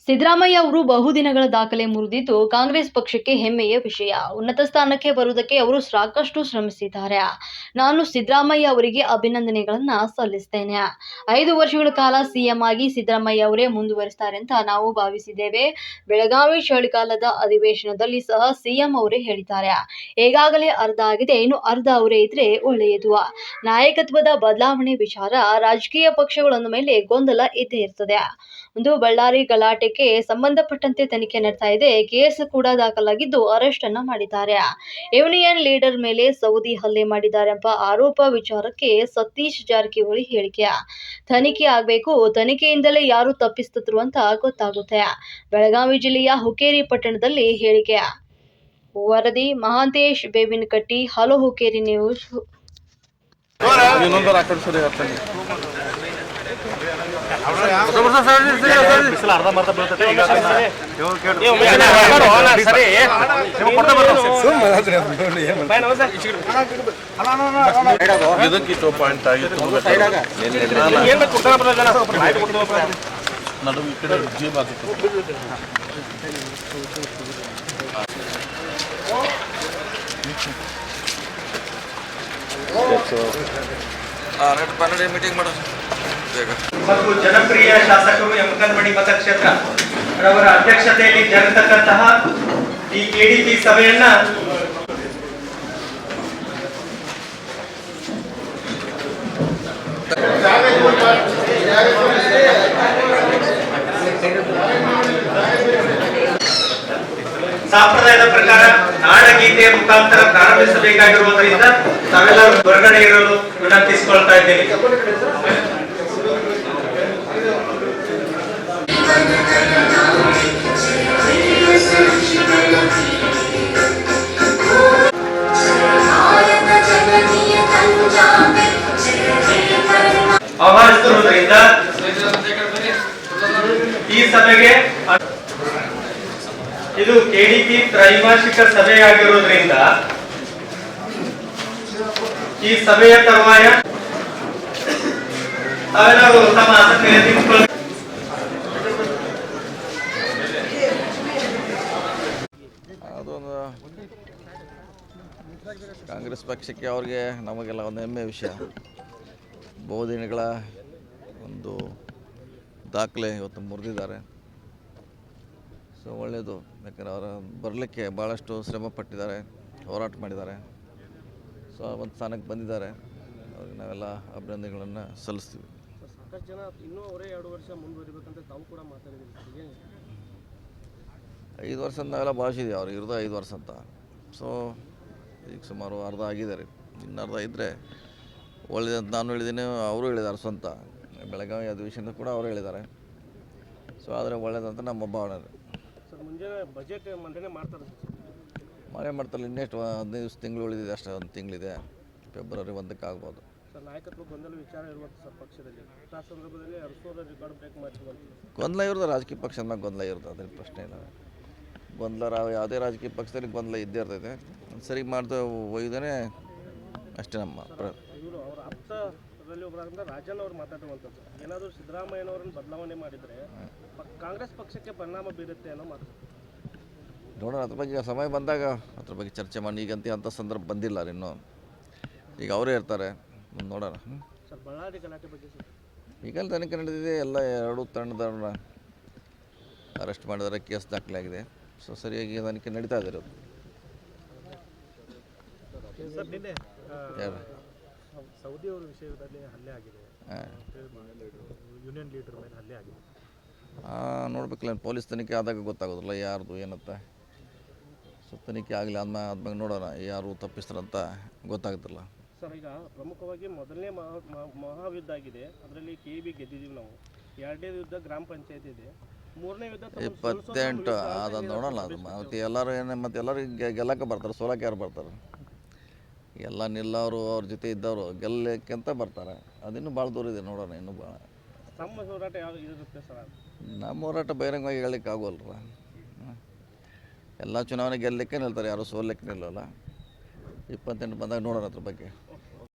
ಸಿದ್ದರಾಮಯ್ಯ ಅವರು ಬಹುದಿನಗಳ ದಾಖಲೆ ಮುರಿದಿದ್ದು ಕಾಂಗ್ರೆಸ್ ಪಕ್ಷಕ್ಕೆ ಹೆಮ್ಮೆಯ ವಿಷಯ. ಉನ್ನತ ಸ್ಥಾನಕ್ಕೆ ಬರುವುದಕ್ಕೆ ಅವರು ಸಾಕಷ್ಟು ಶ್ರಮಿಸಿದ್ದಾರೆ. ನಾನು ಸಿದ್ದರಾಮಯ್ಯ ಅವರಿಗೆ ಅಭಿನಂದನೆಗಳನ್ನ ಸಲ್ಲಿಸುತ್ತೇನೆ. 5 ವರ್ಷಗಳ ಕಾಲ ಸಿಎಂ ಆಗಿ ಸಿದ್ದರಾಮಯ್ಯ ಅವರೇ ಮುಂದುವರಿಸುತ್ತಾರೆ ಅಂತ ನಾವು ಭಾವಿಸಿದ್ದೇವೆ. ಬೆಳಗಾವಿ ಚಳಿಗಾಲದ ಅಧಿವೇಶನದಲ್ಲಿ ಸಹ ಸಿಎಂ ಅವರೇ ಹೇಳಿದ್ದಾರೆ. ಈಗಾಗಲೇ ಅರ್ಧ ಆಗಿದೆ, ಇನ್ನು ಅರ್ಧ ಅವರೇ ಇದ್ರೆ ಒಳ್ಳೆಯದು. ನಾಯಕತ್ವದ ಬದಲಾವಣೆ ವಿಚಾರ ರಾಜಕೀಯ ಪಕ್ಷಗಳ ಮೇಲೆ ಗೊಂದಲ ಇದ್ದೇ ಇರ್ತದೆ. ಒಂದು ಬಳ್ಳಾರಿ ಗಲಾಟೆಗೆ ಸಂಬಂಧಪಟ್ಟಂತೆ ತನಿಖೆ ನಡೆತಾ ಇದೆ. ಕೇಸ್ ಕೂಡ ದಾಖಲಾಗಿದ್ದು ಅರೆಸ್ಟ್ ಅನ್ನ ಮಾಡಿದ್ದಾರೆ. ಯೂನಿಯನ್ ಲೀಡರ್ ಮೇಲೆ ಸೌದಿ ಹಲ್ಲೆ ಮಾಡಿದ್ದಾರೆ ಎಂಬ ಆರೋಪ ವಿಚಾರಕ್ಕೆ ಸತೀಶ್ ಜಾರಕಿಹೊಳಿ ಹೇಳಿಕೆ. ತನಿಖೆ ಆಗಬೇಕು, ತನಿಖೆಯಿಂದಲೇ ಯಾರು ತಪ್ಪಿತಸ್ಥರು ಅಂತ ಗೊತ್ತಾಗುತ್ತೆ. ಬೆಳಗಾವಿ ಜಿಲ್ಲೆಯ ಹುಕ್ಕೇರಿ ಪಟ್ಟಣದಲ್ಲಿ ಹೇಳಿಕೆ. ವರದಿ ಮಹಾಂತೇಶ್ ಬೇವಿನಕಟ್ಟಿ, ಹಲೋ ಹುಕ್ಕೇರಿ ನ್ಯೂಸ್. ಇದಕ್ಕಿತ್ತು ಪಾಯಿಂಟ್ ಆಗಿತ್ತು ನಡುವೆ ಈ ಕಡೆ ಜೀಬ್ ಆಗಿತ್ತು. ಮೀಟಿಂಗ್ ಮಾಡೋದು ಮತ್ತು ಜನಪ್ರಿಯ ಶಾಸಕರು ಯಮಕನಮಡಿ ಮತಕ್ಷೇತ್ರ ಅವರ ಅಧ್ಯಕ್ಷತೆಯಲ್ಲಿ ಜರುಗತಕ್ಕಂತಹ ಈ ಕೆಡಿಪಿ ಸಭೆಯನ್ನ ಸಂಪ್ರದಾಯದ ಪ್ರಕಾರ ನಾಡಗೀತೆಯ ಮುಖಾಂತರ ಪ್ರಾರಂಭಿಸಬೇಕಾಗಿರುವುದರಿಂದ ತಾವೆಲ್ಲರೂ ಹೊರಗಡೆ ಇರಲು ವಿನಂತಿಸಿಕೊಳ್ತಾ ಇದ್ದೇನೆ. ಆಹ್ವಾನಿಸುವುದರಿಂದ ಈ ಸಭೆಗೆ ಇದು ಕೆಡಿಪಿ ತ್ರೈಮಾಸಿಕ ಸಭೆಯಾಗಿರುವುದರಿಂದ ಈ ಸಭೆಯ ತರುವಾಯ ತಾವೆಲ್ಲರೂ ತಮ್ಮ ಆಸಕ್ತಿಯನ್ನು ಅದೊಂದು ಕಾಂಗ್ರೆಸ್ ಪಕ್ಷಕ್ಕೆ ಅವ್ರಿಗೆ ನಮಗೆಲ್ಲ ಒಂದು ಹೆಮ್ಮೆಯ ವಿಷಯ. ಬಹುದಿನಗಳ ಒಂದು ದಾಖಲೆ ಇವತ್ತು ಮುರಿದಿದ್ದಾರೆ. ಸೊ ಒಳ್ಳೆಯದು, ಯಾಕಂದರೆ ಅವರ ಬರಲಿಕ್ಕೆ ಭಾಳಷ್ಟು ಶ್ರಮ ಪಟ್ಟಿದ್ದಾರೆ, ಹೋರಾಟ ಮಾಡಿದ್ದಾರೆ. ಸೊ ಒಂದು ಸ್ಥಾನಕ್ಕೆ ಬಂದಿದ್ದಾರೆ. ಅವ್ರಿಗೆ ನಾವೆಲ್ಲ ಅಭಿನಂದನೆಗಳನ್ನು ಸಲ್ಲಿಸ್ತೀವಿ. ಸಾಕಷ್ಟು ಜನ ಇನ್ನೂ ಅವರೇ 2 ವರ್ಷ ಮುಂದುವರಿಬೇಕಂತ ತಾವು ಕೂಡ ಮಾತಾಡಿದ್ದೀವಿ. 5 ವರ್ಷ ನಾವೆಲ್ಲ ಭಾವಿಸಿದ್ದೀವಿ, ಅವ್ರಿಗೆ ಇರೋದು 5 ವರ್ಷ ಅಂತ. ಸೊ ಈಗ ಸುಮಾರು ಅರ್ಧ ಆಗಿದ್ದಾರೆ, ಇನ್ನು ಅರ್ಧ ಇದ್ದರೆ ಒಳ್ಳೆಯದಂತ ನಾನು ಹೇಳಿದ್ದೀನಿ, ಅವರು ಹೇಳಿದ್ದಾರೆ. ಸ್ವಂತ ಬೆಳಗಾವಿ ಅಧಿವೇಶನ ಕೂಡ ಅವರು ಹೇಳಿದ್ದಾರೆ. ಸೊ ಆದರೆ ಒಳ್ಳೆಯದಂತ ನಮ್ಮ ಭಾವನೆ. ಸರ್ ಮುಂಜಾನೆ ಬಜೆಟ್ ಮಂಡನೆ ಮಾಡ್ತಾರೆ, ಮಳೆ ಮಾಡ್ತಾರಲ್ಲ. ಇನ್ನೆಷ್ಟು 15 ತಿಂಗಳು ಉಳಿದಿದೆ, ಅಷ್ಟೇ. 1 ತಿಂಗಳಿದೆ, ಫೆಬ್ರವರಿ 1ಕ್ಕೆ ಆಗ್ಬೋದು. ಸರ್ ನಾಯಕತ್ವ ಗೊಂದಲ ವಿಚಾರ ಇರುವಂಥ ಸರ್ ಪಕ್ಷದಲ್ಲಿ ಆ ಸಂದರ್ಭದಲ್ಲಿ ಅರಸೋರ ರೆಕಾರ್ಡ್ ಬ್ರೇಕ್ ಮಾಡಿರುವಂಥ ಗೊಂದಲ ಇರೋದು ರಾಜಕೀಯ ಪಕ್ಷದ ಮ್ಯಾಗ ಗೊಂದಲ ಇರುತ್ತೆ, ಅದೇನು ಪ್ರಶ್ನೆ ಇಲ್ಲ. ಗೊಂದಲ ಯಾವುದೇ ರಾಜಕೀಯ ಪಕ್ಷದಲ್ಲಿ ಗೊಂದಲ ಇದ್ದೇ ಇರ್ತೈತೆ. ಸರಿ ಮಾಡ್ತಾ ಒಯ್ದೇ ಅಷ್ಟೇ ನಮ್ಮ ಇವರು ಅವರ ಆಪ್ತರಲ್ಲಿ ಒಬ್ಬರಾದ ರಾಜನ್ ಅವ್ರು ಮಾತಾಡುವಂಥದ್ದು. ಏನಾದರೂ ಸಿದ್ದರಾಮಯ್ಯನವ್ರನ್ನ ಬದಲಾವಣೆ ಮಾಡಿದರೆ ಕಾಂಗ್ರೆಸ್ ಪಕ್ಷಕ್ಕೆ ಪರಿಣಾಮ ಬೀರುತ್ತೆ ಅನ್ನೋ ಮಾತು. ನೋಡೋಣ, ಅದ್ರ ಬಗ್ಗೆ ಸಮಯ ಬಂದಾಗ ಅದ್ರ ಬಗ್ಗೆ ಚರ್ಚೆ ಮಾಡಿ. ಈಗಂತ ಅಂಥ ಸಂದರ್ಭ ಬಂದಿಲ್ಲ ಇನ್ನೂ. ಈಗ ಅವರೇ ಇರ್ತಾರೆ, ನೋಡೋಣ. ಸರ್ ಬಳ್ಳಾರಿ ಗಲಾಟೆ ಬಗ್ಗೆ ಸರ್ ಈಗಲ್ಲಿ ತನಿಖೆ ನಡೆದಿದೆ. ಎಲ್ಲ 2 ತಂಡದವ್ರನ್ನ ಅರೆಸ್ಟ್ ಮಾಡಿದ್ದಾರೆ, ಕೇಸ್ ದಾಖಲಾಗಿದೆ. ಸೊ ಸರಿಯಾಗಿ ತನಿಖೆ ನಡೀತಾ ಇದೆ. ಸರ್ ನಿನ್ನೆ ಯಾರು ಸೌದಿ ಅವರ ವಿಷಯದಲ್ಲಿ ಹಲ್ಲೆ ಆಗಿದೆ, ಯೂನಿಯನ್ ಲೀಡರ್ ಮೇಲೆ ಹಲ್ಲೆ ಆಗಿದೆ. ನೋಡ್ಬೇಕಲ್ಲ, ಪೊಲೀಸ್ ತನಿಖೆ ಆದಾಗ ಗೊತ್ತಾಗೋದಿಲ್ಲ ಯಾರ್ದು ಏನಂತ. ಸೊ ತನಿಖೆ ಆಗಲಿ, ಆದ್ಮೇಲೆ ನೋಡೋಣ ಯಾರು ತಪ್ಪಿಸ್ತಾರಂತ ಗೊತ್ತಾಗುತ್ತಿಲ್ಲ. ಸರ್ ಈಗ ಪ್ರಮುಖವಾಗಿ ಮೊದಲನೇ ಮಹಾಯುದ್ಧ ಆಗಿದೆ, ಅದರಲ್ಲಿ KB ಗೆದ್ದಿದ್ದೀವಿ ನಾವು. 2ನೇ ಯುದ್ಧ ಗ್ರಾಮ ಪಂಚಾಯತ್ ಇದೆ, 3ನೇ ಯುದ್ಧ 28 ಅದನ್ನು ನೋಡೋಣ. ಅದು ಮತ್ತು ಎಲ್ಲರೂ ಮತ್ತು ಎಲ್ಲರೂ ಗೆಲ್ಲಕ್ಕೆ ಬರ್ತಾರೆ, ಸೋಲಕ್ಕೆ ಯಾರು ಬರ್ತಾರೆ? ಎಲ್ಲ ನಿಲ್ಲವರು ಅವ್ರ ಜೊತೆ ಇದ್ದವರು ಗೆಲ್ಲಕ್ಕಿಂತ ಬರ್ತಾರೆ. ಅದಿನ್ನೂ ಭಾಳ ದೂರ ಇದೆ, ನೋಡೋಣ ಇನ್ನೂ ಭಾಳ. ನಮ್ಮ ಹೋರಾಟ ಯಾವುದು ಇರುತ್ತೆ ಸರ್? ನಮ್ಮ ಹೋರಾಟ ಬಹಿರಂಗವಾಗಿ ಹೇಳಲಿಕ್ಕೆ ಆಗೋಲ್ರ. ಎಲ್ಲ ಚುನಾವಣೆ ಗೆಲ್ಲಲಿಕ್ಕೆ ನಿಲ್ತಾರೆ, ಯಾರು ಸೋಲಕ್ಕೆ ನಿಲ್ಲಲ್ಲ. 28 ಬಂದಾಗ ನೋಡೋಣ ಅದ್ರ ಬಗ್ಗೆ.